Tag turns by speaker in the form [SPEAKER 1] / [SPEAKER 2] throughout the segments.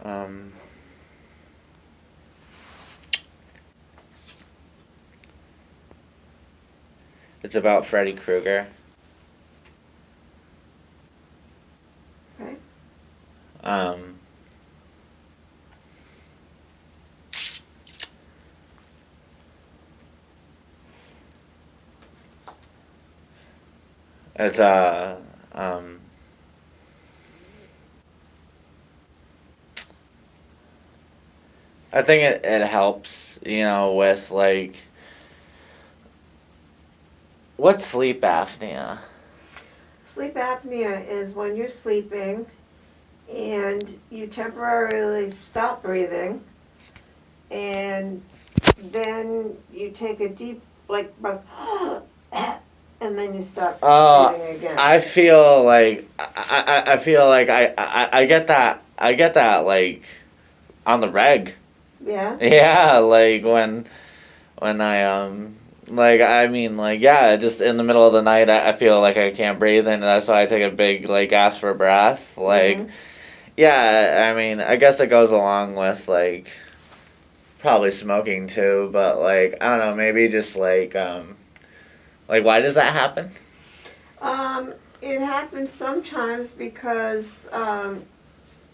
[SPEAKER 1] Um, it's about Freddy Krueger.
[SPEAKER 2] Okay.
[SPEAKER 1] Um, it's um, I think it helps, with like what's sleep apnea?
[SPEAKER 2] Sleep apnea is when you're sleeping and you temporarily stop breathing and then you take a deep breath and then you start breathing again.
[SPEAKER 1] I feel like I feel like I get that like on the reg.
[SPEAKER 2] Yeah?
[SPEAKER 1] Yeah, like when I like I mean like yeah, just in the middle of the night I feel like I can't breathe and that's why I take a big like gasp for breath. Like
[SPEAKER 2] Mhm.
[SPEAKER 1] yeah, I mean I guess it goes along with like probably smoking too, but like I don't know, maybe just like why does that happen?
[SPEAKER 2] It happens sometimes because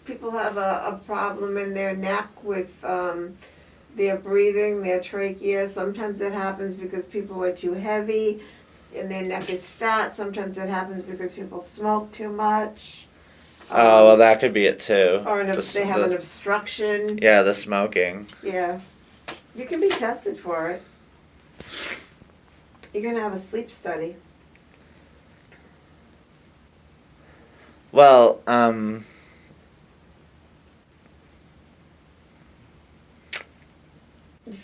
[SPEAKER 2] people have a problem in their neck with their breathing, their trachea. Sometimes it happens because people are too heavy and their neck is fat. Sometimes it happens because people smoke too much.
[SPEAKER 1] Oh, well, that could be it too.
[SPEAKER 2] Or they have an obstruction.
[SPEAKER 1] Yeah, the smoking.
[SPEAKER 2] Yeah. You can be tested for it. You're going to have a sleep study.
[SPEAKER 1] Well,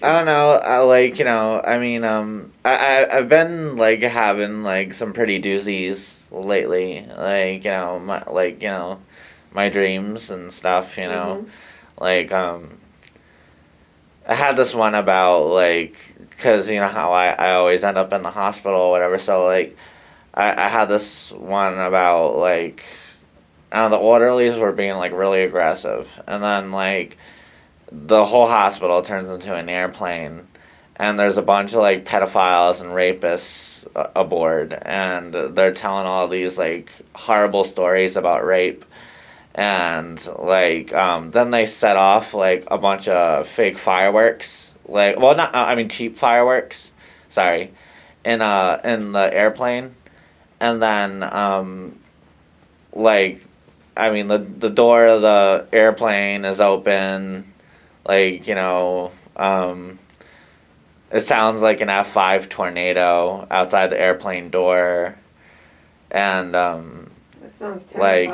[SPEAKER 1] I don't know. I mean, I've been like having like some pretty doozies lately. My dreams and stuff.
[SPEAKER 2] Mhm.
[SPEAKER 1] Like I had this one about like, cause you know how I always end up in the hospital or whatever. So like, I had this one about like, the orderlies were being like really aggressive, and then like the whole hospital turns into an airplane and there's a bunch of like pedophiles and rapists aboard and they're telling all these like horrible stories about rape and like then they set off like a bunch of fake fireworks like well not I mean cheap fireworks sorry in the airplane and then like I mean the door of the airplane is open like, it sounds like an F5 tornado outside the airplane door. And,
[SPEAKER 2] That sounds terrifying.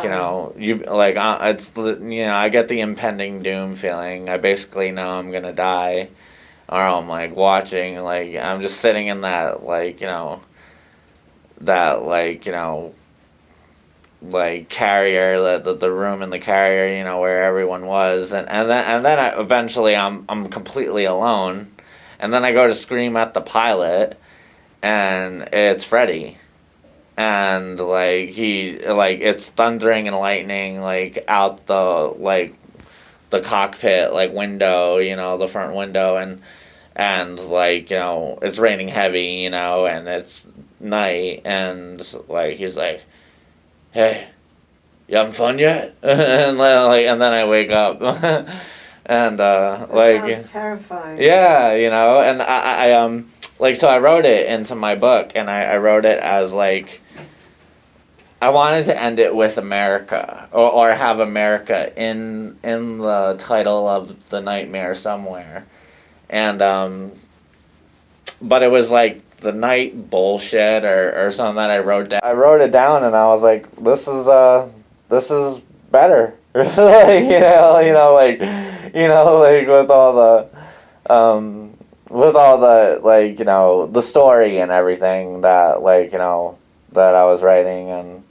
[SPEAKER 1] I get the impending doom feeling. I basically know I'm going to die. Or I'm, like, watching, like, I'm just sitting in that, like carrier, the room in the carrier, where everyone was, and then eventually I'm completely alone, and then I go to scream at the pilot, and it's Freddy, and like it's thundering and lightning like out the cockpit like window, the front window, and like it's raining heavy, and it's night, and like he's like, hey, you having fun yet? And then I wake up, and
[SPEAKER 2] That sounds terrifying.
[SPEAKER 1] yeah, and like so I wrote it into my book, and I wrote it as like I wanted to end it with America or have America in the title of the nightmare somewhere, and but it was like the night bullshit or something that I wrote down. I wrote it down and I was like, this is better. Like, like with all the like, the story and everything that like, that I was writing and